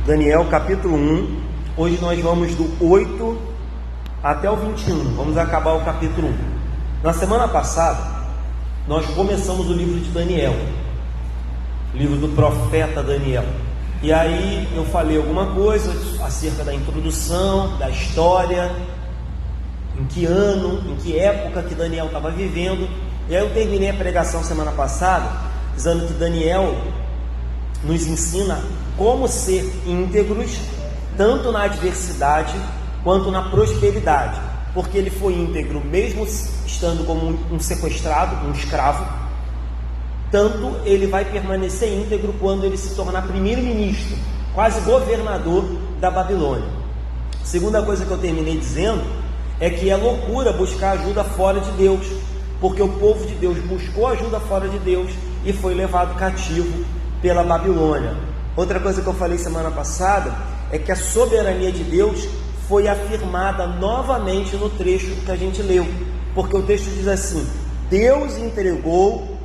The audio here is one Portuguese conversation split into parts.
Daniel capítulo 1, hoje nós vamos do 8 até o 21, vamos acabar o capítulo 1. Na semana passada, nós começamos o livro de Daniel, livro do profeta Daniel, e aí eu falei alguma coisa acerca da introdução, da história, em que ano, em que época que Daniel estava vivendo, e aí eu terminei a pregação semana passada, dizendo que Daniel nos ensina como ser íntegros, tanto na adversidade quanto na prosperidade, porque ele foi íntegro mesmo estando como um sequestrado, um escravo, tanto ele vai permanecer íntegro quando ele se tornar primeiro-ministro, quase governador da Babilônia. Segunda coisa que eu terminei dizendo é que é loucura buscar ajuda fora de Deus, porque o povo de Deus buscou ajuda fora de Deus e foi levado cativo pela Babilônia. Outra coisa que eu falei semana passada é que a soberania de Deus foi afirmada novamente no trecho que a gente leu, porque o texto diz assim: Deus entregou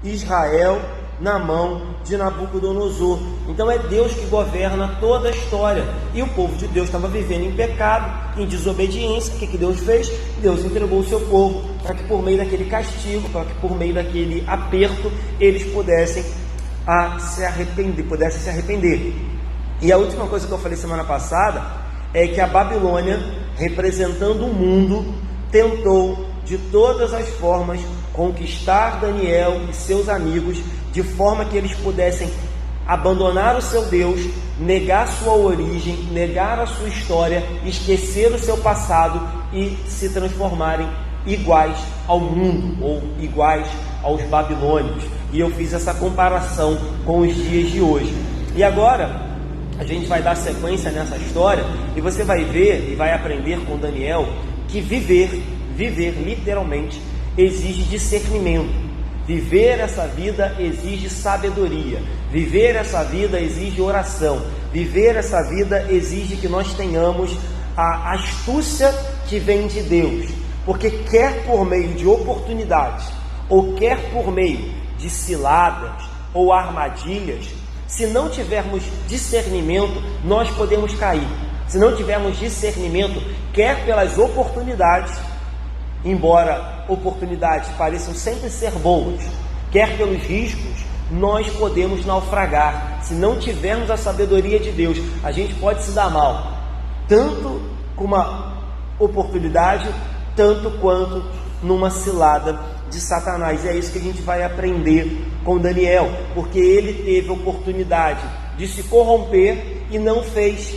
Israel na mão de Nabucodonosor. Então é Deus que governa toda a história, e o povo de Deus estava vivendo em pecado, em desobediência. O que Deus fez? Deus entregou o seu povo para que por meio daquele castigo, para que por meio daquele aperto, eles pudessem se arrepender. E a última coisa que eu falei semana passada é que a Babilônia, representando o mundo, tentou de todas as formas conquistar Daniel e seus amigos, de forma que eles pudessem abandonar o seu Deus, negar sua origem, negar a sua história, esquecer o seu passado e se transformarem iguais ao mundo, ou iguais aos babilônios. E eu fiz essa comparação com os dias de hoje. E agora a gente vai dar sequência nessa história, e você vai ver e vai aprender com Daniel que viver literalmente exige discernimento. Viver essa vida exige sabedoria. Viver essa vida exige oração. Viver essa vida exige que nós tenhamos a astúcia que vem de Deus, porque quer por meio de oportunidades, ou quer por meio de ciladas ou armadilhas, se não tivermos discernimento, nós podemos cair. Se não tivermos discernimento, quer pelas oportunidades, embora oportunidades pareçam sempre ser boas, quer pelos riscos, nós podemos naufragar. Se não tivermos a sabedoria de Deus, a gente pode se dar mal, tanto com uma oportunidade, tanto quanto numa cilada de Satanás. E é isso que a gente vai aprender com Daniel, porque ele teve a oportunidade de se corromper e não fez.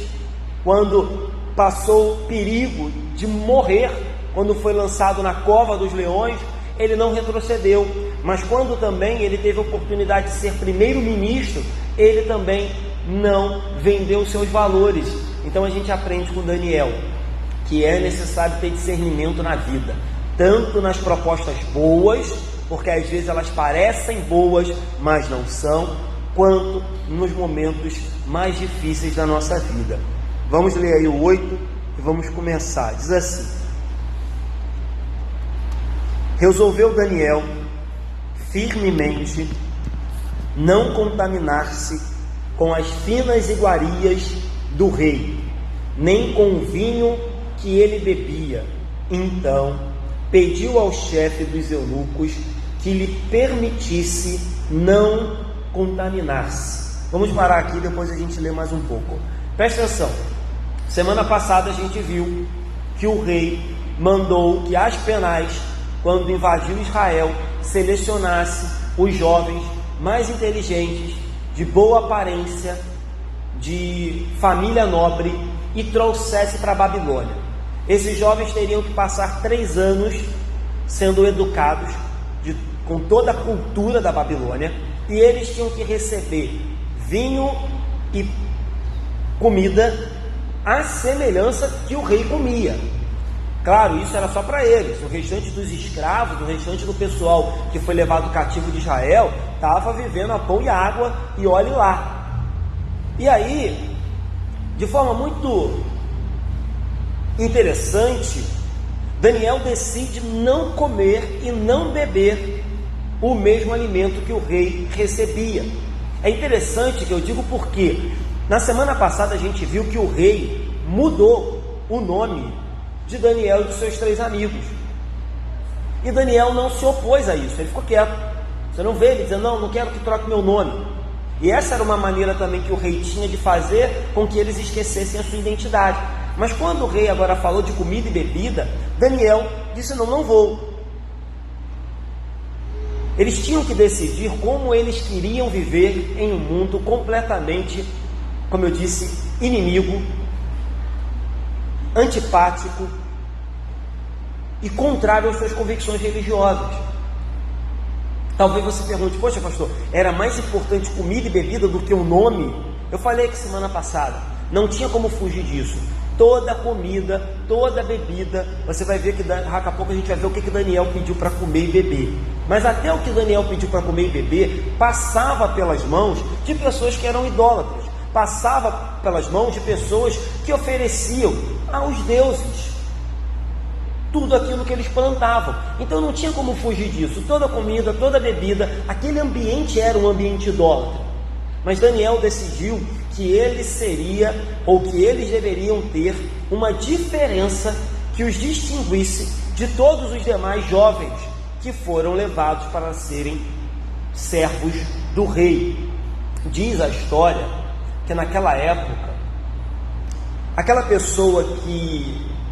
Quando passou o perigo de morrer, quando foi lançado na cova dos leões, ele não retrocedeu. Mas quando também ele teve a oportunidade de ser primeiro-ministro, ele também não vendeu seus valores. Então a gente aprende com Daniel que é necessário ter discernimento na vida, tanto nas propostas boas, porque às vezes elas parecem boas, mas não são, quanto nos momentos mais difíceis da nossa vida. Vamos ler aí o 8 e vamos começar. Diz assim: resolveu Daniel firmemente não contaminar-se com as finas iguarias do rei, nem com o vinho que ele bebia. Então pediu ao chefe dos eunucos que lhe permitisse não contaminar-se. Vamos parar aqui, depois a gente lê mais um pouco. Presta atenção. Semana passada a gente viu que o rei mandou que Aspenaz, quando invadiu Israel, selecionasse os jovens mais inteligentes, de boa aparência, de família nobre, e trouxesse para a Babilônia. Esses jovens teriam que passar 3 anos sendo educados com toda a cultura da Babilônia, e eles tinham que receber vinho e comida à semelhança que o rei comia. Claro, isso era só para eles. O restante dos escravos, o restante do pessoal que foi levado cativo de Israel, estava vivendo a pão e água, e olhe lá. E aí, de forma muito interessante, Daniel decide não comer e não beber o mesmo alimento que o rei recebia. É interessante que eu digo porque Na semana passada a gente viu que o rei mudou o nome de Daniel e dos seus 3 amigos. E Daniel não se opôs a isso, ele ficou quieto. Você não vê ele dizendo, não quero que troque meu nome. E essa era uma maneira também que o rei tinha de fazer com que eles esquecessem a sua identidade. Mas quando o rei agora falou de comida e bebida, Daniel disse, não vou. Eles tinham que decidir como eles queriam viver em um mundo completamente, como eu disse, inimigo, antipático e contrário às suas convicções religiosas. Talvez você pergunte, poxa pastor, era mais importante comida e bebida do que o nome? Eu falei que semana passada, não tinha como fugir disso. Toda comida, toda bebida, você vai ver que daqui a pouco a gente vai ver o que Daniel pediu para comer e beber. Mas até o que Daniel pediu para comer e beber, passava pelas mãos de pessoas que eram idólatras, passava pelas mãos de pessoas que ofereciam aos deuses tudo aquilo que eles plantavam. Então não tinha como fugir disso. Toda comida, toda bebida, aquele ambiente era um ambiente idólatra. Mas Daniel decidiu que ele seria, ou que eles deveriam ter, uma diferença que os distinguisse de todos os demais jovens que foram levados para serem servos do rei. Diz a história que naquela época,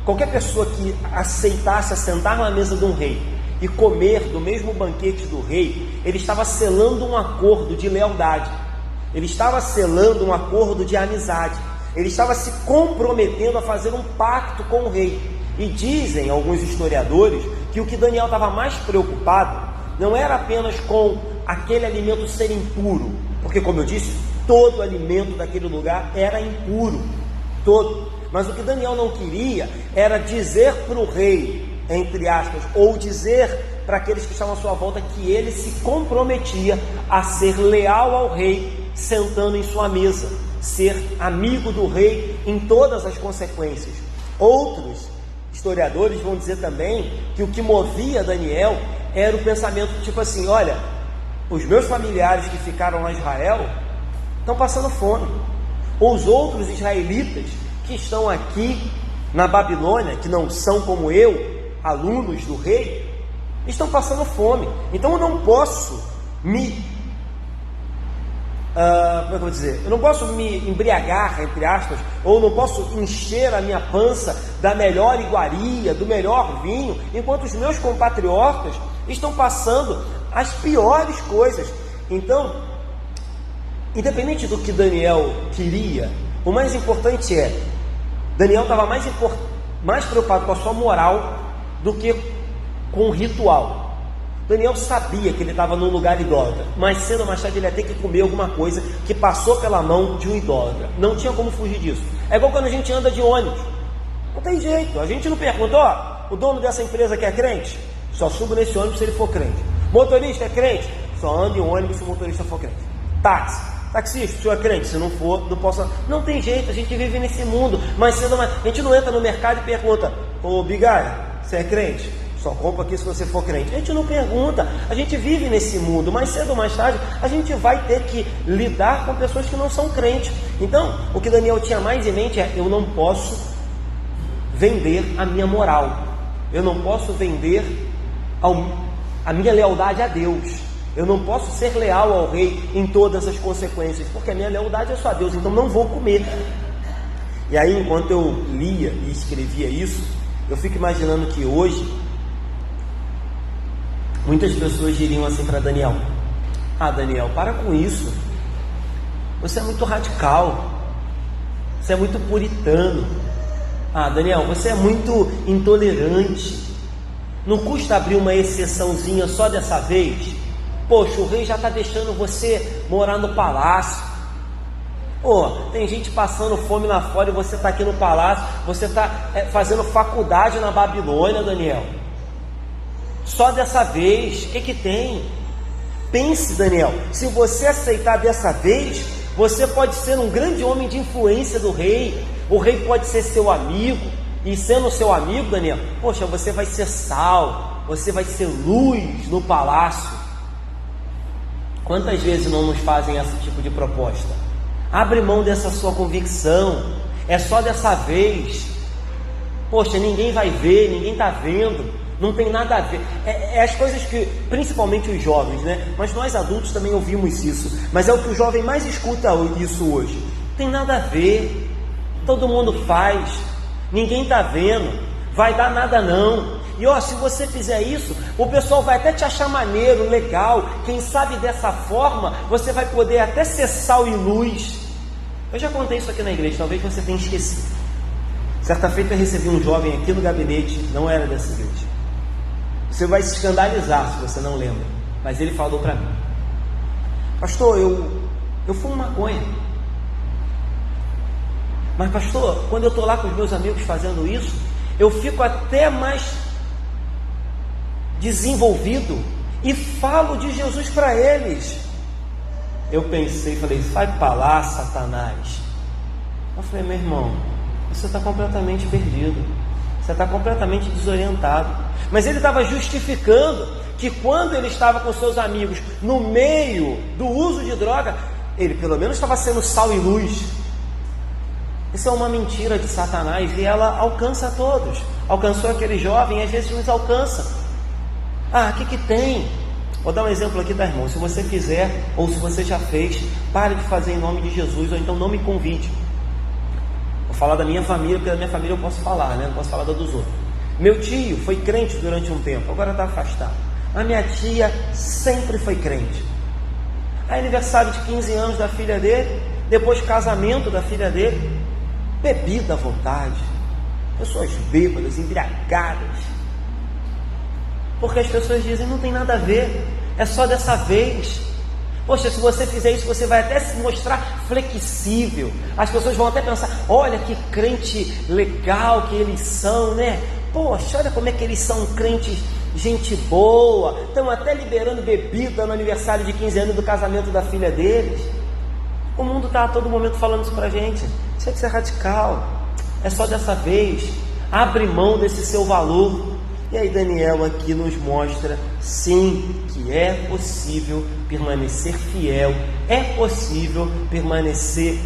qualquer pessoa que aceitasse assentar na mesa de um rei e comer do mesmo banquete do rei, ele estava selando um acordo de lealdade, ele estava selando um acordo de amizade, ele estava se comprometendo a fazer um pacto com o rei. E dizem alguns historiadores que o que Daniel estava mais preocupado não era apenas com aquele alimento ser impuro, porque, como eu disse, todo alimento daquele lugar era impuro, todo. Mas o que Daniel não queria era dizer para o rei, entre aspas, ou dizer para aqueles que estavam à sua volta que ele se comprometia a ser leal ao rei, sentando em sua mesa, ser amigo do rei em todas as consequências. Outros historiadores vão dizer também que o que movia Daniel era o pensamento tipo assim, olha, os meus familiares que ficaram lá em Israel estão passando fome, os outros israelitas que estão aqui na Babilônia, que não são como eu, alunos do rei, estão passando fome. Então eu não posso eu não posso me embriagar, entre aspas, ou não posso encher a minha pança da melhor iguaria, do melhor vinho, enquanto os meus compatriotas estão passando as piores coisas. Então, independente do que Daniel queria, o mais importante é, Daniel estava mais preocupado com a sua moral do que com o ritual. Daniel sabia que ele estava num lugar idólatra, mas cedo ou mais tarde ele ia ter que comer alguma coisa que passou pela mão de um idólatra. Não tinha como fugir disso. É igual quando a gente anda de ônibus, não tem jeito, a gente não pergunta, o dono dessa empresa que é crente? Só subo nesse ônibus se ele for crente. Motorista é crente? Só anda em ônibus se o motorista for crente. Taxista, o senhor é crente? Se não for, não posso. Não tem jeito, a gente vive nesse mundo, mas cedo ou mais a gente não entra no mercado e pergunta, ô Bigai, você é crente? Só compra aqui se você for crente. A gente não pergunta, a gente vive nesse mundo, mas cedo ou mais tarde a gente vai ter que lidar com pessoas que não são crentes. Então, o que Daniel tinha mais em mente é, eu não posso vender a minha moral, eu não posso vender a minha lealdade a Deus, eu não posso ser leal ao rei em todas as consequências, porque a minha lealdade é só a Deus, então não vou comer. E aí, enquanto eu lia e escrevia isso, eu fico imaginando que hoje muitas pessoas diriam assim para Daniel, Daniel, para com isso, você é muito radical, você é muito puritano, Daniel, você é muito intolerante, não custa abrir uma exceçãozinha só dessa vez? Poxa, o rei já está deixando você morar no palácio, tem gente passando fome lá fora e você está aqui no palácio, você está fazendo faculdade na Babilônia, Daniel. Só dessa vez, o que tem? Pense, Daniel, se você aceitar dessa vez, você pode ser um grande homem de influência do rei, o rei pode ser seu amigo, e sendo seu amigo, Daniel, poxa, você vai ser sal, você vai ser luz no palácio. Quantas vezes não nos fazem esse tipo de proposta? Abre mão dessa sua convicção. É só dessa vez. Poxa, ninguém vai ver, ninguém está vendo. Não tem nada a ver. É as coisas que, principalmente os jovens, né? Mas nós adultos também ouvimos isso. Mas é o que o jovem mais escuta isso hoje. Não tem nada a ver. Todo mundo faz. Ninguém está vendo. Vai dar nada não. E ó, se você fizer isso, o pessoal vai até te achar maneiro, legal. Quem sabe dessa forma, você vai poder até ser sal e luz. Eu já contei isso aqui na igreja, talvez você tenha esquecido. Certa feita eu recebi um jovem aqui no gabinete, não era dessa igreja. Você vai se escandalizar se você não lembra. Mas ele falou para mim: pastor, eu fumo maconha. Mas pastor, quando eu estou lá com os meus amigos fazendo isso, eu fico até mais desenvolvido e falo de Jesus para eles. Eu pensei, falei: vai para lá, Satanás. Eu falei: meu irmão, você está completamente perdido, você está completamente desorientado. Mas ele estava justificando que quando ele estava com seus amigos no meio do uso de droga, ele pelo menos estava sendo sal e luz. Isso é uma mentira de Satanás e ela alcança a todos. Alcançou aquele jovem e às vezes nos alcança. Ah, o que tem? Vou dar um exemplo aqui, tá, irmão? Se você fizer ou se você já fez, pare de fazer em nome de Jesus, ou então não me convide. Vou falar da minha família, porque da minha família eu posso falar, né? Não posso falar da dos outros. Meu tio foi crente durante um tempo, agora está afastado. A minha tia sempre foi crente. Aí aniversário de 15 anos da filha dele, depois casamento da filha dele, bebida à vontade, pessoas bêbadas, embriagadas. Porque as pessoas dizem: não tem nada a ver, é só dessa vez. Poxa, se você fizer isso, você vai até se mostrar flexível. As pessoas vão até pensar: olha que crente legal que eles são, né? Poxa, olha como é que eles são crentes, gente boa. Estão até liberando bebida no aniversário de 15 anos do casamento da filha deles. O mundo está a todo momento falando isso pra gente. Isso é que é radical. É só dessa vez. Abre mão desse seu valor. E aí Daniel aqui nos mostra, sim, que é possível permanecer fiel, é possível permanecer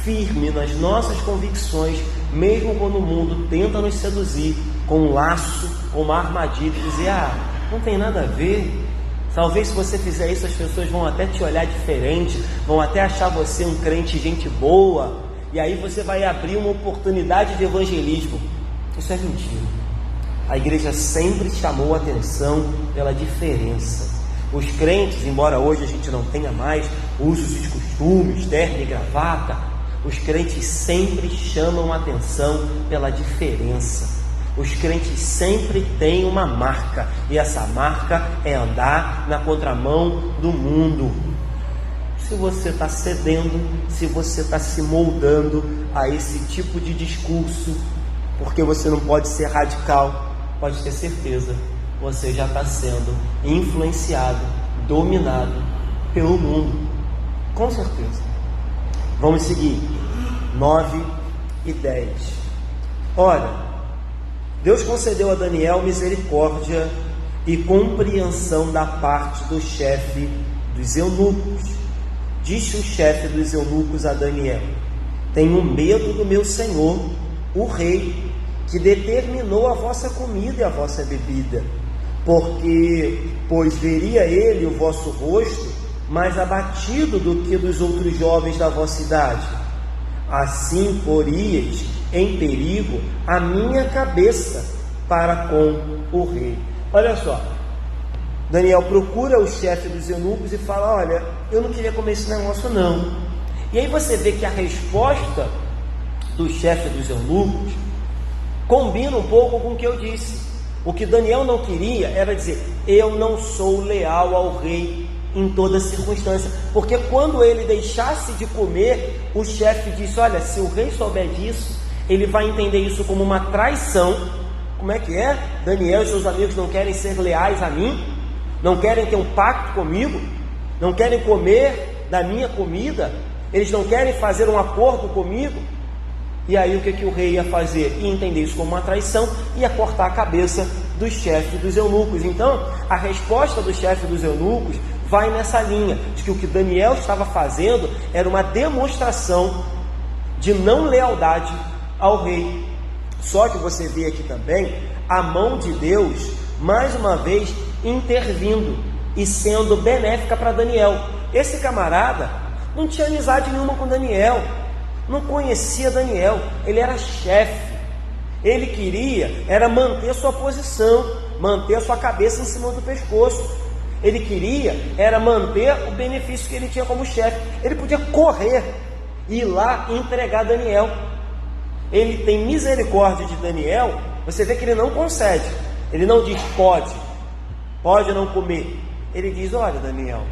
firme nas nossas convicções, mesmo quando o mundo tenta nos seduzir com um laço, com uma armadilha, e dizer: ah, não tem nada a ver. Talvez se você fizer isso, as pessoas vão até te olhar diferente, vão até achar você um crente gente boa, e aí você vai abrir uma oportunidade de evangelismo. Isso é mentira. A igreja sempre chamou a atenção pela diferença. Os crentes, embora hoje a gente não tenha mais usos e costumes, terno e gravata, os crentes sempre chamam a atenção pela diferença. Os crentes sempre têm uma marca, e essa marca é andar na contramão do mundo. Se você está cedendo, se você está se moldando a esse tipo de discurso, porque você não pode ser radical, pode ter certeza, você já está sendo influenciado, dominado pelo mundo, com certeza. Vamos seguir, 9 e 10. Ora, Deus concedeu a Daniel misericórdia e compreensão da parte do chefe dos eunucos. Disse o chefe dos eunucos a Daniel: tenho medo do meu senhor, o rei, que determinou a vossa comida e a vossa bebida, pois veria ele o vosso rosto mais abatido do que dos outros jovens da vossa idade. Assim poríeis em perigo a minha cabeça para com o rei. Olha só, Daniel procura o chefe dos eunucos e fala: olha, eu não queria comer esse negócio não. E aí você vê que a resposta do chefe dos eunucos combina um pouco com o que eu disse. O que Daniel não queria era dizer: eu não sou leal ao rei em toda circunstância, porque quando ele deixasse de comer, o chefe disse: olha, se o rei souber disso, ele vai entender isso como uma traição. Como é que é? Daniel e seus amigos não querem ser leais a mim, não querem ter um pacto comigo, não querem comer da minha comida, eles não querem fazer um acordo comigo. E aí o que o rei ia fazer? Ia entender isso como uma traição, ia cortar a cabeça do chefe dos eunucos. Então, a resposta do chefe dos eunucos vai nessa linha, de que o que Daniel estava fazendo era uma demonstração de não lealdade ao rei. Só que você vê aqui também a mão de Deus, mais uma vez, intervindo e sendo benéfica para Daniel. Esse camarada não tinha amizade nenhuma com Daniel, não conhecia Daniel, ele era chefe. Ele queria era manter sua posição, manter a sua cabeça em cima do pescoço. Ele queria era manter o benefício que ele tinha como chefe. Ele podia correr e ir lá e entregar Daniel. Ele tem misericórdia de Daniel. Você vê que ele não concede. Ele não diz pode não comer. Ele diz: olha, Daniel,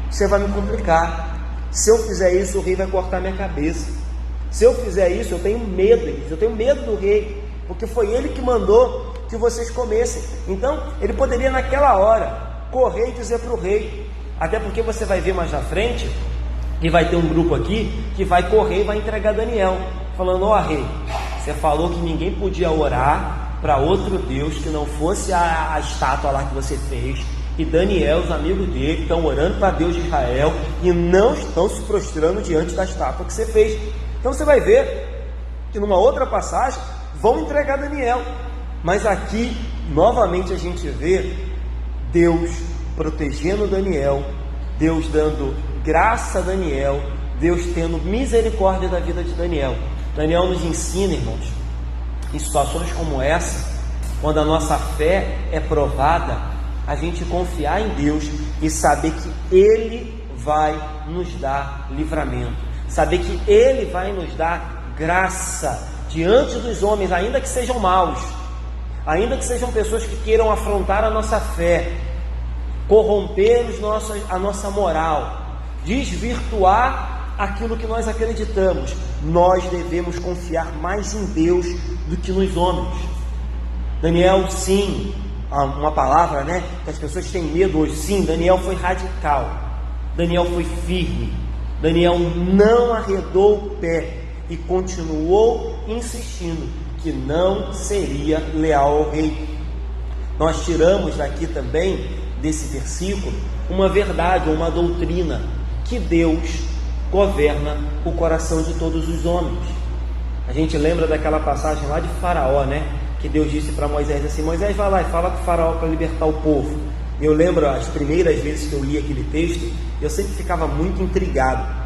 você vai me complicar. Se eu fizer isso, o rei vai cortar minha cabeça. Se eu fizer isso, eu tenho medo. Eu tenho medo do rei, porque foi ele que mandou que vocês comessem. Então, ele poderia naquela hora correr e dizer para o rei. Até porque você vai ver mais na frente que vai ter um grupo aqui que vai correr e vai entregar Daniel, falando: ó, rei, você falou que ninguém podia orar para outro Deus que não fosse a estátua lá que você fez. E Daniel, os amigos dele, estão orando para Deus de Israel e não estão se prostrando diante da estátua que você fez. Então você vai ver que numa outra passagem vão entregar Daniel. Mas aqui, novamente, a gente vê Deus protegendo Daniel, Deus dando graça a Daniel, Deus tendo misericórdia da vida de Daniel. Daniel nos ensina, irmãos, em situações como essa, quando a nossa fé é provada, a gente confiar em Deus e saber que Ele vai nos dar livramento, saber que Ele vai nos dar graça diante dos homens, ainda que sejam maus, ainda que sejam pessoas que queiram afrontar a nossa fé, corromper a nossa moral, desvirtuar aquilo que nós acreditamos. Nós devemos confiar mais em Deus do que nos homens. Daniel, sim, uma palavra, né, que as pessoas têm medo hoje. Sim, Daniel foi radical, Daniel foi firme, Daniel não arredou o pé e continuou insistindo que não seria leal ao rei. Nós tiramos daqui também, desse versículo, uma verdade, uma doutrina, que Deus governa o coração de todos os homens. A gente lembra daquela passagem lá de Faraó, né? Que Deus disse para Moisés assim: Moisés, vai lá e fala com o Faraó para libertar o povo. Eu lembro as primeiras vezes que eu li aquele texto, eu sempre ficava muito intrigado.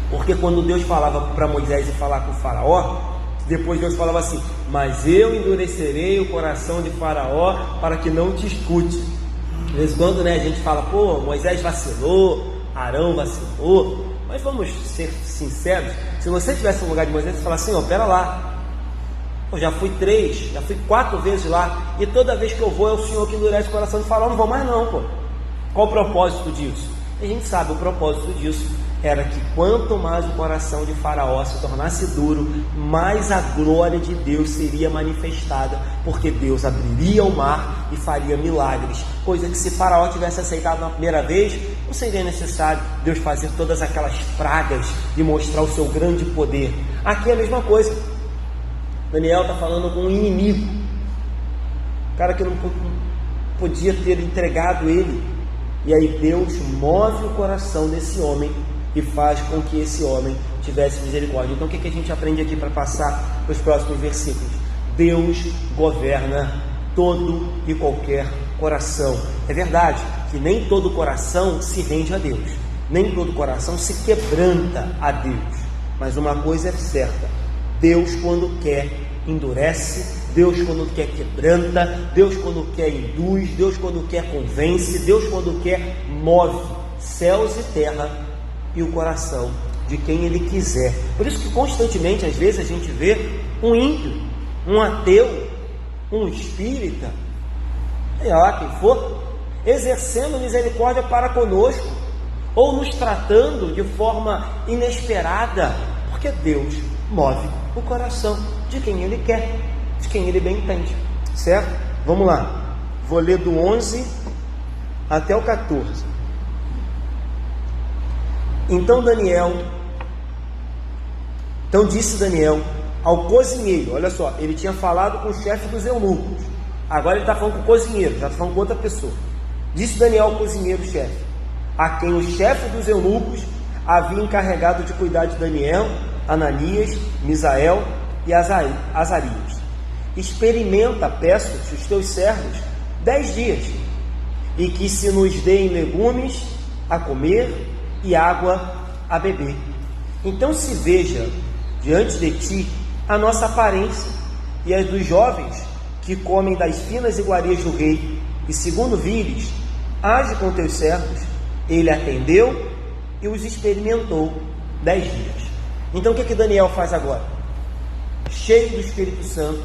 Porque quando Deus falava para Moisés e falar com o Faraó, depois Deus falava assim: mas eu endurecerei o coração de Faraó para que não te escute. De vez em quando, né, a gente fala: pô, Moisés vacilou, Arão vacilou. Mas vamos ser sinceros, se você estivesse no lugar de Moisés, você fala assim: ó, pera lá, eu já fui 4 vezes lá, e toda vez que eu vou é o Senhor que endurece o coração de Faraó, não vou mais não, pô. Qual o propósito disso? E a gente sabe, o propósito disso era que quanto mais o coração de Faraó se tornasse duro, mais a glória de Deus seria manifestada, porque Deus abriria o mar e faria milagres, coisa que se Faraó tivesse aceitado na primeira vez, não seria necessário Deus fazer todas aquelas pragas e mostrar o seu grande poder. Aqui é a mesma coisa. Daniel está falando com um inimigo, o cara que não podia ter entregado ele, e aí Deus move o coração desse homem e faz com que esse homem tivesse misericórdia. Então o que a gente aprende aqui para passar para os próximos versículos? Deus governa todo e qualquer coração. É verdade que nem todo coração se rende a Deus, nem todo coração se quebranta a Deus, mas uma coisa é certa: Deus, quando quer, endurece. Deus, quando quer, quebranta. Deus, quando quer, induz. Deus, quando quer, convence. Deus, quando quer, move céus e terra e o coração de quem Ele quiser. Por isso que constantemente, às vezes, a gente vê um ímpio, um ateu, um espírita, sei lá quem for, exercendo misericórdia para conosco, ou nos tratando de forma inesperada, porque Deus move o coração de quem Ele quer, de quem Ele bem entende, certo? Vamos lá, vou ler do 11 até o 14. Então disse Daniel: ao cozinheiro. Olha só, ele tinha falado com o chefe dos eunucos, agora ele está falando com o cozinheiro, já está falando com outra pessoa. Disse Daniel ao cozinheiro-chefe, a quem o chefe dos eunucos havia encarregado de cuidar de Daniel, Ananias, Misael e Azarias: experimenta, peço-te, os teus servos 10 dias, e que se nos deem legumes a comer e água a beber. Então se veja diante de ti a nossa aparência e as dos jovens que comem das finas iguarias do rei, e segundo vires, age com teus servos. Ele atendeu e os experimentou 10 dias. Então o que Daniel faz agora? Cheio do Espírito Santo,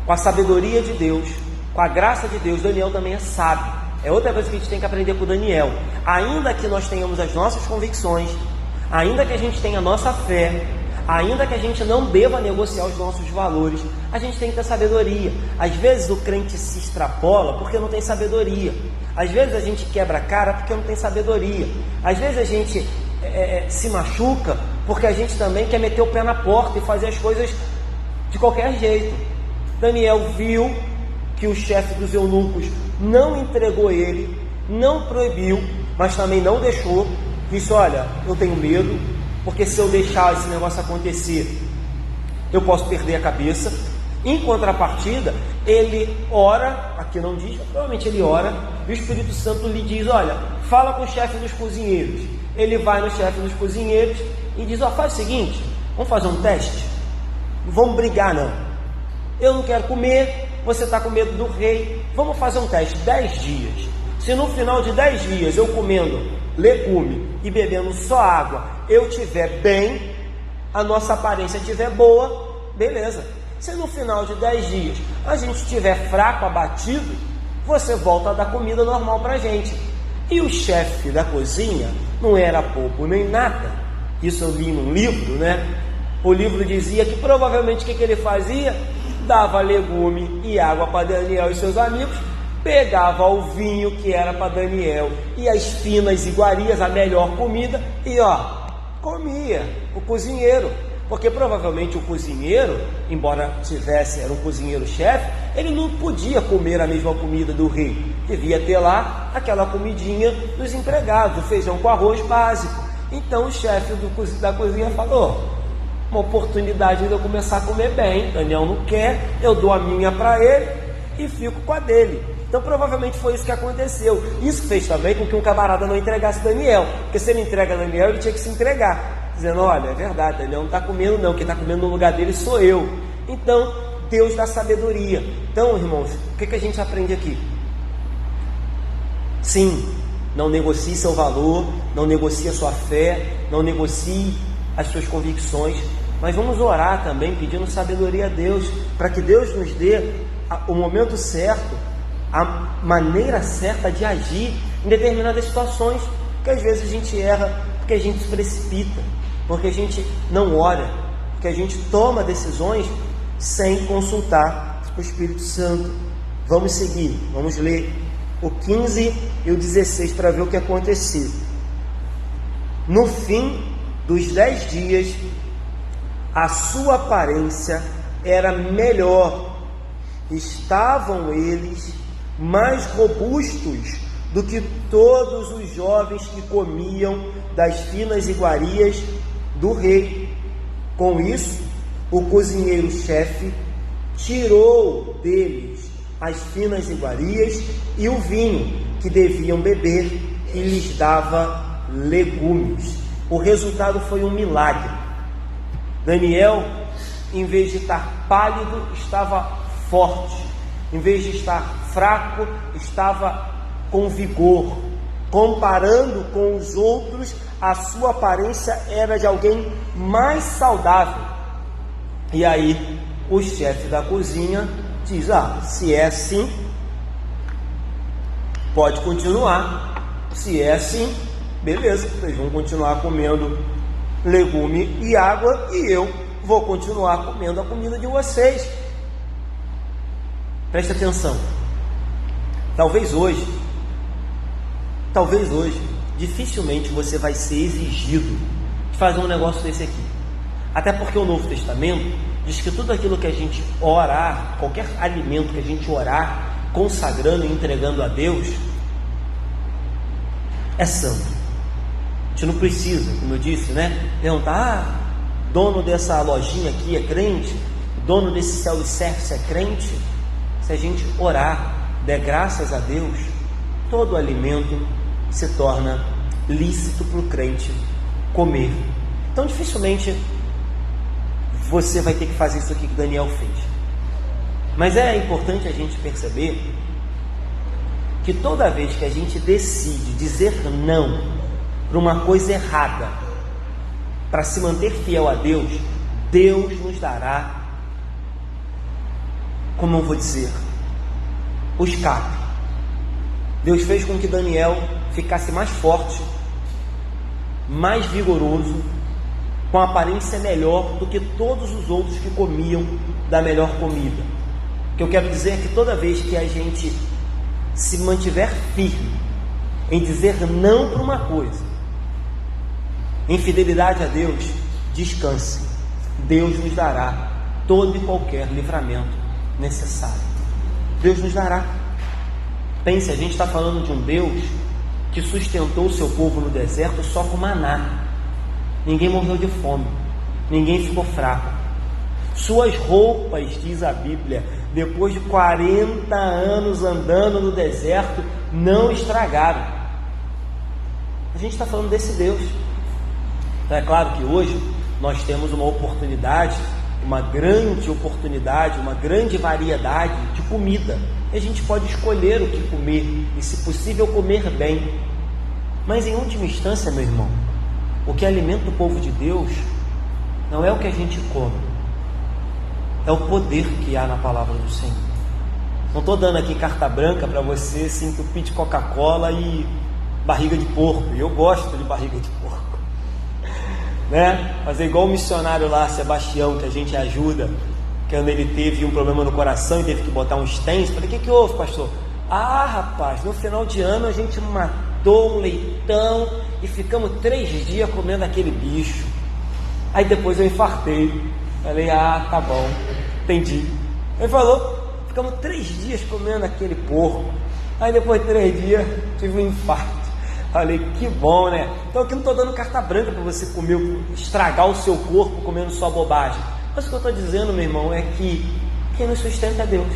com a sabedoria de Deus, com a graça de Deus, Daniel também é sábio. É outra coisa que a gente tem que aprender com Daniel. Ainda que nós tenhamos as nossas convicções, ainda que a gente tenha a nossa fé, ainda que a gente não deva negociar os nossos valores, a gente tem que ter sabedoria. Às vezes o crente se extrapola porque não tem sabedoria. Às vezes a gente quebra a cara porque não tem sabedoria. Às vezes a gente se machuca porque a gente também quer meter o pé na porta e fazer as coisas de qualquer jeito. Daniel viu que o chefe dos eunucos não entregou ele, não proibiu, mas também não deixou. Disse: olha, eu tenho medo, porque se eu deixar esse negócio acontecer, eu posso perder a cabeça. Em contrapartida, ele ora, aqui não diz, provavelmente ele ora, e o Espírito Santo lhe diz: olha, fala com o chefe dos cozinheiros. Ele vai no chefe dos cozinheiros e diz: ó, faz o seguinte, vamos fazer um teste, não vamos brigar não, eu não quero comer, você está com medo do rei, vamos fazer um teste, 10 dias, se no final de 10 dias eu comendo legume e bebendo só água, eu estiver bem, a nossa aparência estiver boa, beleza. Se no final de 10 dias a gente estiver fraco, abatido, você volta a dar comida normal para a gente. E o chefe da cozinha não era bobo nem nada. Isso eu li num livro, né? O livro dizia que provavelmente o que ele fazia? Dava legume e água para Daniel e seus amigos, pegava o vinho que era para Daniel e as finas iguarias, a melhor comida, e comia o cozinheiro. Porque provavelmente o cozinheiro, embora era um cozinheiro-chefe, ele não podia comer a mesma comida do rei. Devia ter lá aquela comidinha dos empregados, o feijão com arroz básico. Então o chefe da cozinha falou: uma oportunidade de eu começar a comer bem, Daniel não quer, eu dou a minha para ele e fico com a dele. Então provavelmente foi isso que aconteceu. Isso fez também com que um camarada não entregasse Daniel, porque se ele entrega Daniel, ele tinha que se entregar, dizendo: olha, é verdade, Daniel não está comendo não, quem está comendo no lugar dele sou eu. Então Deus dá sabedoria. Então, irmãos, o que a gente aprende aqui? Sim, não negocie seu valor, não negocie a sua fé, não negocie as suas convicções, mas vamos orar também pedindo sabedoria a Deus, para que Deus nos dê o momento certo, a maneira certa de agir em determinadas situações, porque às vezes a gente erra, porque a gente se precipita, porque a gente não ora, porque a gente toma decisões sem consultar o Espírito Santo. Vamos seguir, vamos ler o 15 e o 16 para ver o que aconteceu. No fim dos 10 dias, a sua aparência era melhor, estavam eles mais robustos do que todos os jovens que comiam das finas iguarias do rei. Com isso, o cozinheiro-chefe tirou deles as finas iguarias e o vinho que deviam beber e lhes dava legumes. O resultado foi um milagre. Daniel, em vez de estar pálido, estava forte. Em vez de estar fraco, estava com vigor. Comparando com os outros, a sua aparência era de alguém mais saudável. E aí, o chefe da cozinha diz: se é assim, pode continuar. Se é assim, beleza, vocês vão continuar comendo legume e água e eu vou continuar comendo a comida de vocês. Preste atenção. Talvez hoje, dificilmente você vai ser exigido de fazer um negócio desse aqui. Até porque o Novo Testamento diz que tudo aquilo que a gente orar, qualquer alimento que a gente orar, consagrando e entregando a Deus, é santo. A gente não precisa, como eu disse, perguntar, dono dessa lojinha aqui é crente? Dono desse self-service é crente? Se a gente orar, der graças a Deus, todo alimento se torna lícito para o crente comer. Então dificilmente você vai ter que fazer isso aqui que Daniel fez. Mas é importante a gente perceber que toda vez que a gente decide dizer não para uma coisa errada, para se manter fiel a Deus, Deus nos dará, como eu vou dizer, o escape. Deus fez com que Daniel ficasse mais forte, mais vigoroso, com aparência melhor do que todos os outros que comiam da melhor comida. O que eu quero dizer é que toda vez que a gente se mantiver firme em dizer não para uma coisa, em fidelidade a Deus, descanse. Deus nos dará todo e qualquer livramento necessário. Deus nos dará. Pense, a gente está falando de um Deus que sustentou o seu povo no deserto só com maná. Ninguém morreu de fome, ninguém ficou fraco. Suas roupas, diz a Bíblia, depois de 40 anos andando no deserto, não estragaram. A gente está falando desse Deus. Então é claro que hoje nós temos uma oportunidade, uma grande oportunidade, uma grande variedade de comida. E a gente pode escolher o que comer e, se possível, comer bem. Mas em última instância, meu irmão, o que alimenta o povo de Deus não é o que a gente come, é o poder que há na palavra do Senhor. Não estou dando aqui carta branca para você se entupir de Coca-Cola e barriga de porco. Eu gosto de barriga de porco, fazer igual o missionário lá, Sebastião, que a gente ajuda, quando ele teve um problema no coração e teve que botar um stent. Falei, o que houve, pastor? Rapaz, no final de ano a gente matou um leitão e ficamos 3 dias comendo aquele bicho. Aí depois eu infartei. Falei, tá bom, entendi. Ele falou, ficamos 3 dias comendo aquele porco. Aí depois de 3 dias tive um infarto. Falei, que bom, Então aqui não estou dando carta branca para você comer, estragar o seu corpo comendo só bobagem. Mas o que eu estou dizendo, meu irmão, é que quem nos sustenta é Deus.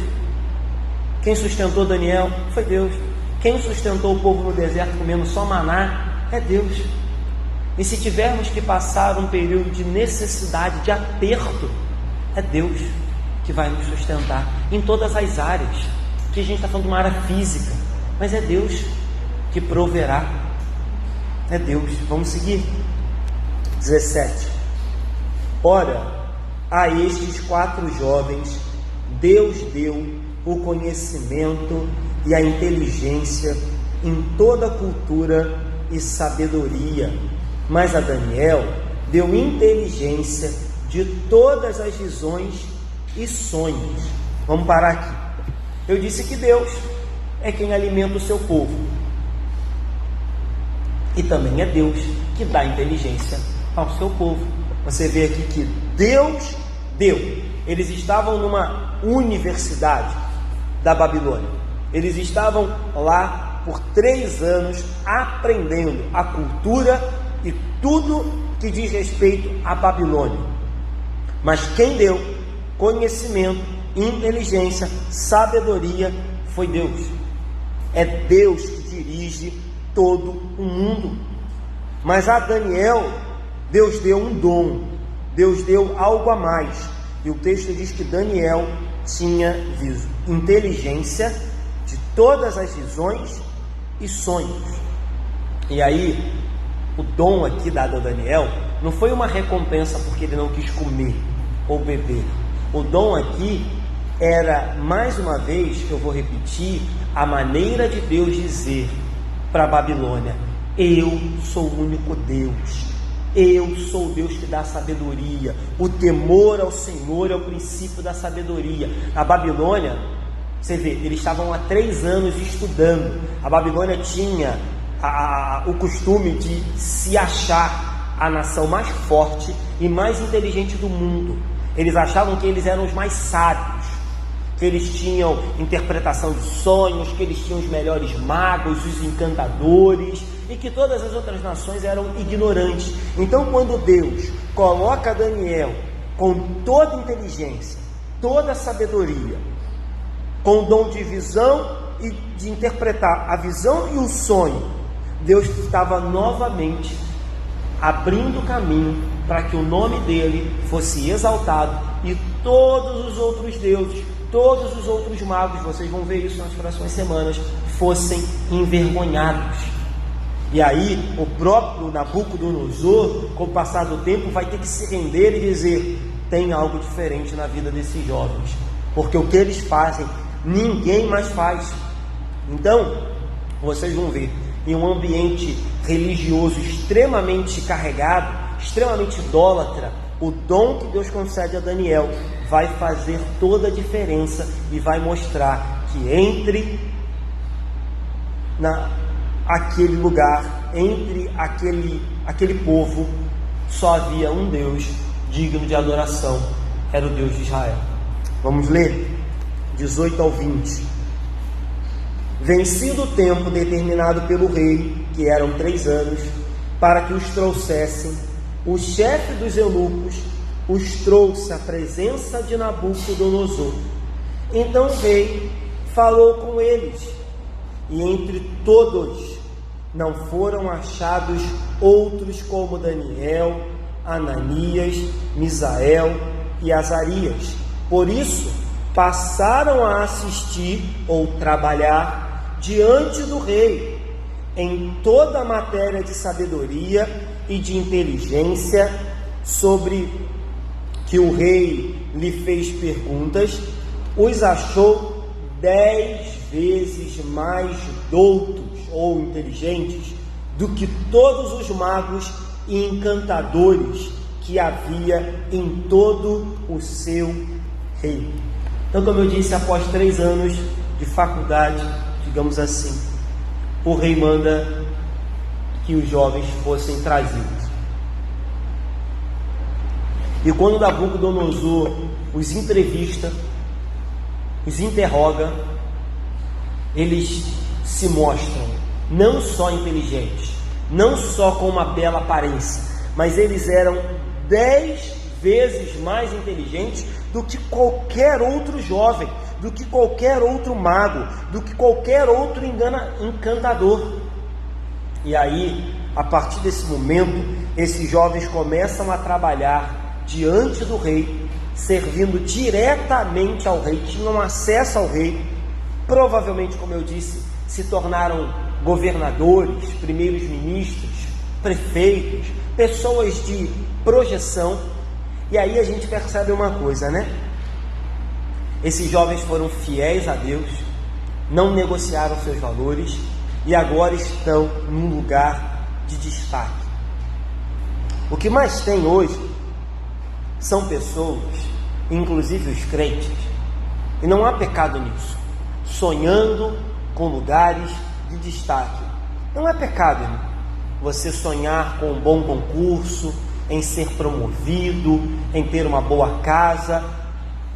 Quem sustentou Daniel foi Deus. Quem sustentou o povo no deserto comendo só maná é Deus. E se tivermos que passar um período de necessidade, de aperto, é Deus que vai nos sustentar em todas as áreas. Aqui a gente está falando de uma área física, mas é Deus que proverá. É Deus. Vamos seguir. 17. Ora, a estes 4 jovens Deus deu o conhecimento e a inteligência em toda cultura e sabedoria, mas a Daniel deu inteligência de todas as visões e sonhos. Vamos parar aqui. Eu disse que Deus é quem alimenta o seu povo, e também é Deus que dá inteligência ao seu povo. Você vê aqui que Deus deu. Eles estavam numa universidade da Babilônia. Eles estavam lá por 3 anos aprendendo a cultura e tudo que diz respeito à Babilônia. Mas quem deu conhecimento, inteligência, sabedoria foi Deus. É Deus que dirige todo o mundo. Mas a Daniel, Deus deu um dom, Deus deu algo a mais. E o texto diz que Daniel tinha inteligência de todas as visões e sonhos. E aí, o dom aqui dado a Daniel não foi uma recompensa porque ele não quis comer ou beber. O dom aqui era, mais uma vez, eu vou repetir, a maneira de Deus dizer para a Babilônia: eu sou o único Deus, eu sou o Deus que dá sabedoria. O temor ao Senhor é o princípio da sabedoria. A Babilônia, você vê, eles estavam há 3 anos estudando. A Babilônia tinha o costume de se achar a nação mais forte e mais inteligente do mundo. Eles achavam que eles eram os mais sábios, que eles tinham interpretação de sonhos, que eles tinham os melhores magos, os encantadores, e que todas as outras nações eram ignorantes. Então, quando Deus coloca Daniel com toda inteligência, toda sabedoria, com o dom de visão e de interpretar a visão e o sonho, Deus estava novamente abrindo caminho para que o nome dele fosse exaltado e todos os outros deuses, todos os outros magos, vocês vão ver isso nas próximas semanas, fossem envergonhados. E aí o próprio Nabucodonosor, com o passar do tempo, vai ter que se render e dizer: tem algo diferente na vida desses jovens, porque o que eles fazem ninguém mais faz. Então vocês vão ver, em um ambiente religioso extremamente carregado, extremamente idólatra, o dom que Deus concede a Daniel vai fazer toda a diferença e vai mostrar que entre aquele lugar, entre aquele povo, só havia um Deus digno de adoração, era o Deus de Israel. Vamos ler 18 ao 20. Vencido o tempo determinado pelo rei, que eram 3 anos, para que os trouxessem, o chefe dos eunucos os trouxe à presença de Nabucodonosor. Então o rei falou com eles, e entre todos não foram achados outros como Daniel, Ananias, Misael e Azarias. Por isso passaram a assistir ou trabalhar diante do rei em toda a matéria de sabedoria e de inteligência, sobre que o rei lhe fez perguntas. Os achou 10 vezes mais doutos ou inteligentes do que todos os magos e encantadores que havia em todo o seu reino. Então, como eu disse, após 3 anos de faculdade, digamos assim, o rei manda que os jovens fossem trazidos. E quando Nabucodonosor os entrevista, os interroga, eles se mostram não só inteligentes, não só com uma bela aparência, mas eles eram 10 vezes mais inteligentes do que qualquer outro jovem, do que qualquer outro mago, do que qualquer outro encantador. E aí, a partir desse momento, esses jovens começam a trabalhar diante do rei, servindo diretamente ao rei, tinham acesso ao rei. Provavelmente, como eu disse, se tornaram governadores, primeiros ministros, prefeitos, pessoas de projeção. E aí a gente percebe uma coisa, né? Esses jovens foram fiéis a Deus, não negociaram seus valores e agora estão num lugar de destaque. O que mais tem hoje são pessoas, inclusive os crentes, e não há pecado nisso, sonhando com lugares de destaque. Não é pecado, irmão, você sonhar com um bom concurso, em ser promovido, em ter uma boa casa.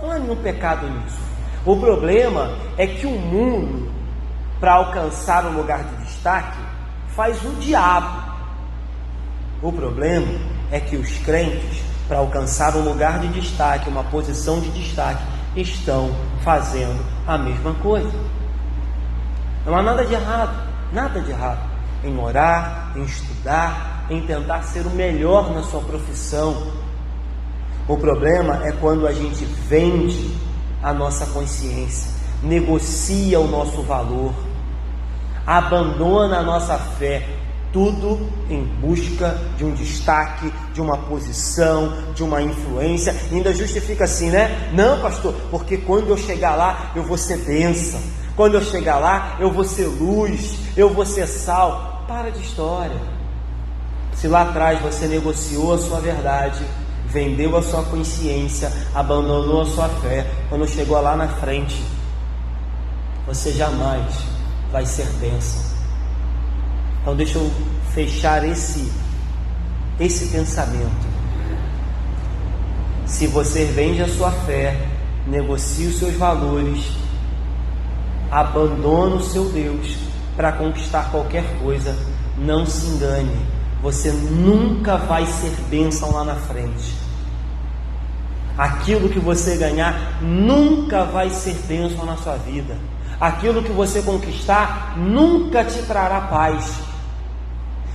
Não há nenhum pecado nisso. O problema é que o mundo, para alcançar um lugar de destaque, faz o diabo. O problema é que os crentes, para alcançar um lugar de destaque, uma posição de destaque, estão fazendo a mesma coisa. Não há nada de errado em orar, em estudar, em tentar ser o melhor na sua profissão. O problema é quando a gente vende a nossa consciência, negocia o nosso valor, abandona a nossa fé, tudo em busca de um destaque, de uma posição, de uma influência. E ainda justifica assim, né? Não, pastor, porque quando eu chegar lá eu vou ser bênção, quando eu chegar lá eu vou ser luz, eu vou ser sal. Para de história. Se lá atrás você negociou a sua verdade, vendeu a sua consciência, abandonou a sua fé, quando chegou lá na frente, você jamais vai ser bênção. Então deixa eu fechar esse pensamento. Se você vende a sua fé, negocia os seus valores, abandona o seu Deus para conquistar qualquer coisa, não se engane, você nunca vai ser bênção lá na frente. Aquilo que você ganhar nunca vai ser bênção na sua vida. Aquilo que você conquistar nunca te trará paz.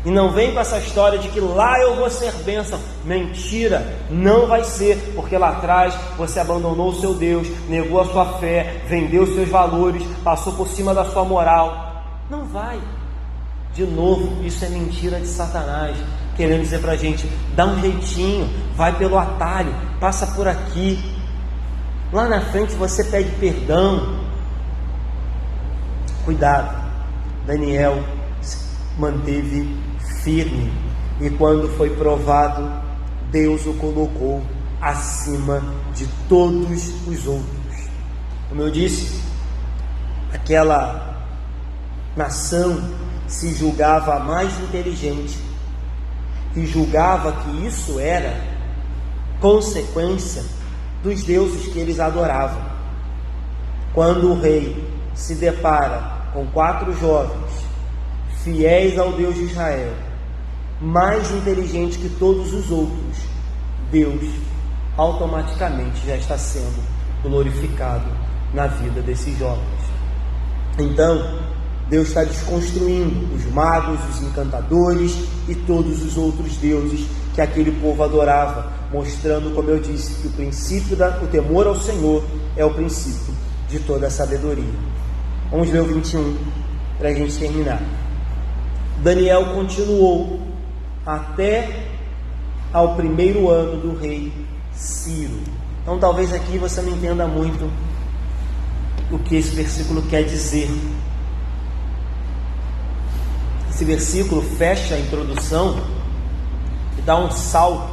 E não vem com essa história de que lá eu vou ser bênção. Mentira, não vai ser, porque lá atrás você abandonou o seu Deus, negou a sua fé, vendeu os seus valores, passou por cima da sua moral. Não vai. De novo, isso é mentira de Satanás, querendo dizer pra gente, dá um jeitinho, vai pelo atalho, passa por aqui. Lá na frente você pede perdão. Cuidado, Daniel se manteve firme, e quando foi provado, Deus o colocou acima de todos os outros. Como eu disse, aquela nação se julgava a mais inteligente e julgava que isso era consequência dos deuses que eles adoravam. Quando o rei se depara com 4 jovens fiéis ao Deus de Israel, mais inteligentes que todos os outros, Deus automaticamente já está sendo glorificado na vida desses jovens. Então, Deus está desconstruindo os magos, os encantadores e todos os outros deuses que aquele povo adorava, mostrando, como eu disse, que o princípio o temor ao Senhor é o princípio de toda a sabedoria. Vamos ler o 21 para a gente terminar. Daniel continuou até ao 1º ano do rei Ciro. Então talvez aqui você não entenda muito o que esse versículo quer dizer. Esse versículo fecha a introdução e dá um salto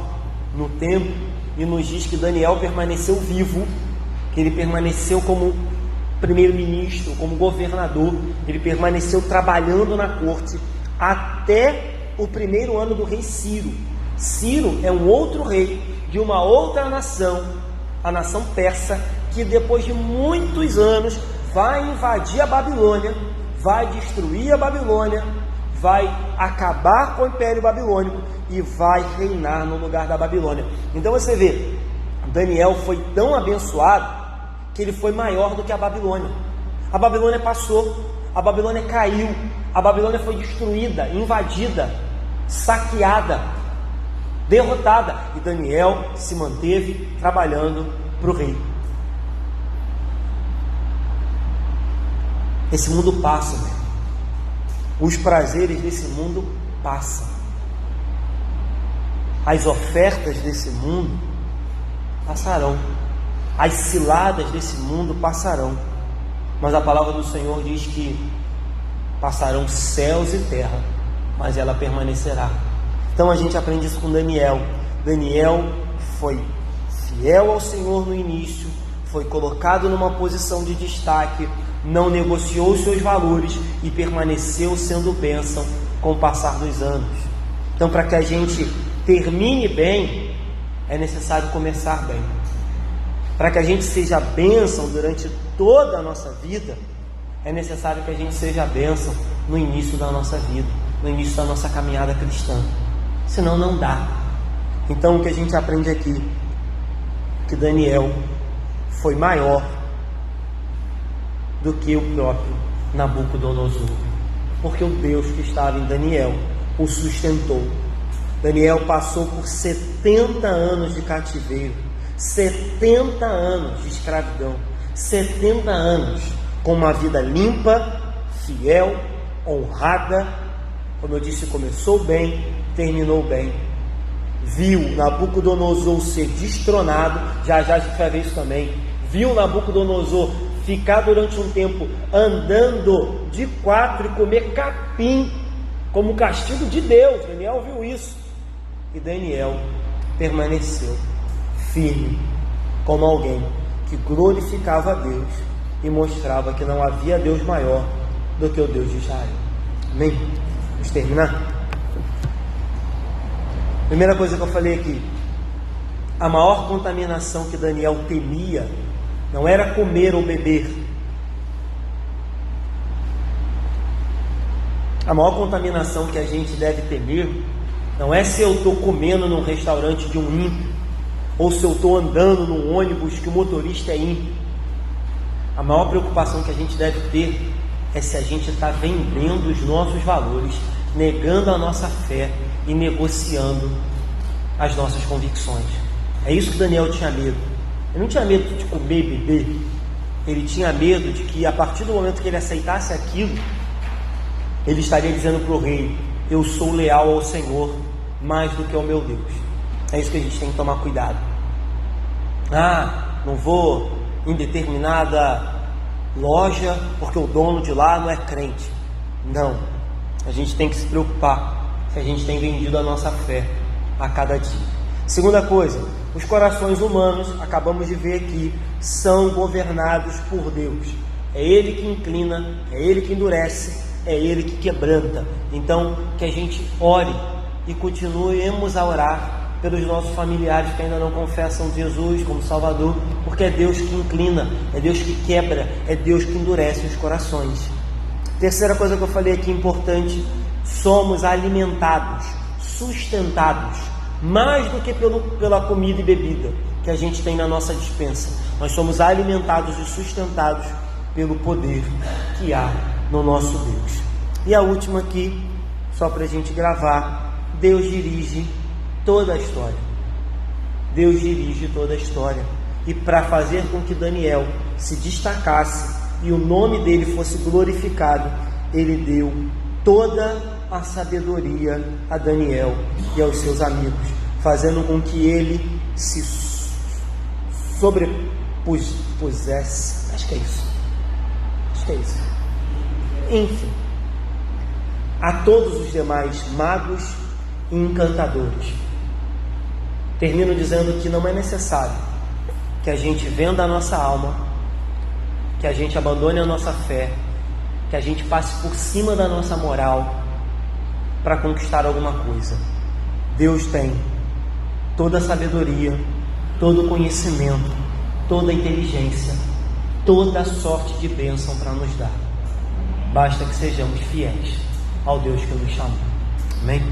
no tempo e nos diz que Daniel permaneceu vivo, que ele permaneceu como primeiro-ministro, como governador, ele permaneceu trabalhando na corte até o 1º ano do rei Ciro. Ciro é um outro rei de uma outra nação, a nação persa, que depois de muitos anos vai invadir a Babilônia, vai destruir a Babilônia, vai acabar com o Império Babilônico e vai reinar no lugar da Babilônia. Então você vê, Daniel foi tão abençoado que ele foi maior do que a Babilônia. A Babilônia passou, a Babilônia caiu, a Babilônia foi destruída, invadida, saqueada, derrotada, e Daniel se manteve trabalhando para o rei. Esse mundo passa, né? Os prazeres desse mundo passam, as ofertas desse mundo passarão, as ciladas desse mundo passarão, mas a palavra do Senhor diz que passarão céus e terra, mas ela permanecerá. Então a gente aprende isso com Daniel. Daniel foi fiel ao Senhor no início, foi colocado numa posição de destaque, não negociou os seus valores e permaneceu sendo bênção com o passar dos anos. Então, para que a gente termine bem, é necessário começar bem. Para que a gente seja bênção durante toda a nossa vida, é necessário que a gente seja bênção no início da nossa vida, no início da nossa caminhada cristã. Senão não dá. Então o que a gente aprende aqui, que Daniel foi maior do que o próprio Nabucodonosor, porque o Deus que estava em Daniel o sustentou. Daniel passou por 70 anos de cativeiro, 70 anos de escravidão, 70 anos com uma vida limpa, fiel, honrada. Como eu disse, começou bem, terminou bem. Viu Nabucodonosor ser destronado, já a gente vai ver isso também. Viu Nabucodonosor ficar durante um tempo andando de 4 e comer capim, como castigo de Deus. Daniel viu isso. E Daniel permaneceu firme, como alguém que glorificava a Deus e mostrava que não havia Deus maior do que o Deus de Israel. Amém? Vamos terminar? Primeira coisa que eu falei aqui, a maior contaminação que Daniel temia não era comer ou beber. A maior contaminação que a gente deve temer não é se eu estou comendo num restaurante de um ímpio, ou se eu estou andando num ônibus que o motorista é ímpio. A maior preocupação que a gente deve ter é se a gente está vendendo os nossos valores, negando a nossa fé e negociando as nossas convicções. É isso que Daniel tinha medo. Ele não tinha medo de comer e beber. Ele tinha medo de que a partir do momento que ele aceitasse aquilo, ele estaria dizendo para o rei: eu sou leal ao Senhor mais do que ao meu Deus. É isso que a gente tem que tomar cuidado. Não vou em determinada loja porque o dono de lá não é crente. Não, a gente tem que se preocupar se a gente tem vendido a nossa fé a cada dia. Segunda coisa, os corações humanos, acabamos de ver aqui, são governados por Deus. É Ele que inclina, é Ele que endurece, é Ele que quebranta. Então, que a gente ore e continuemos a orar pelos nossos familiares que ainda não confessam Jesus como Salvador, porque é Deus que inclina, é Deus que quebra, é Deus que endurece os corações. Terceira coisa que eu falei aqui importante, somos alimentados, sustentados, mais do que pela comida e bebida que a gente tem na nossa despensa. Nós somos alimentados e sustentados pelo poder que há no nosso Deus. E a última aqui, só para a gente gravar, Deus dirige toda a história. Deus dirige toda a história. E para fazer com que Daniel se destacasse e o nome dele fosse glorificado, ele deu toda a sabedoria a Daniel e aos seus amigos, fazendo com que ele se sobrepusesse. Acho que é isso. Enfim, a todos os demais magos e encantadores. Termino dizendo que não é necessário que a gente venda a nossa alma, que a gente abandone a nossa fé, que a gente passe por cima da nossa moral para conquistar alguma coisa. Deus tem toda a sabedoria, todo o conhecimento, toda a inteligência, toda a sorte de bênção para nos dar. Basta que sejamos fiéis ao Deus que nos chamou. Amém?